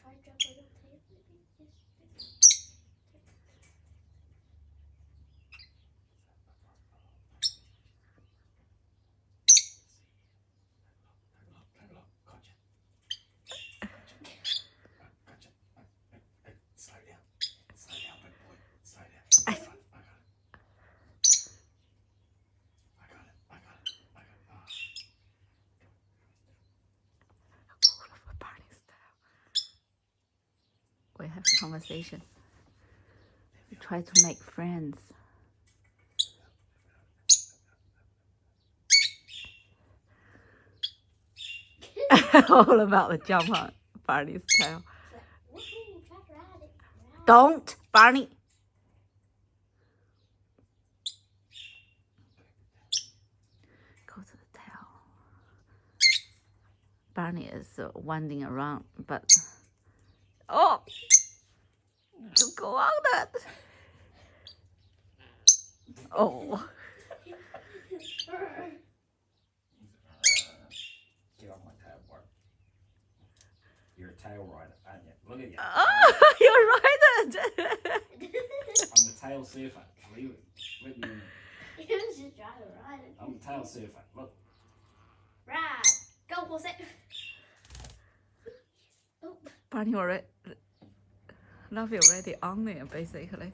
try to jump over the tail. We have a conversation. We try to make friends. All about the jump on Barney's tail. Woohoo, try to ride it. Don't, Barney. Go to the tail. Barney is winding around, but oh, you go on that. Oh, Get off my tail, Bart. You're a tail rider, aren't you? Look at you. oh you're right. I'm the tail surfer. Leave it. Let me in. You was just trying to ride it. I'm the tail surfer. Look. Ride. Go for it. Oh. Barney already, Lovie already on there basically.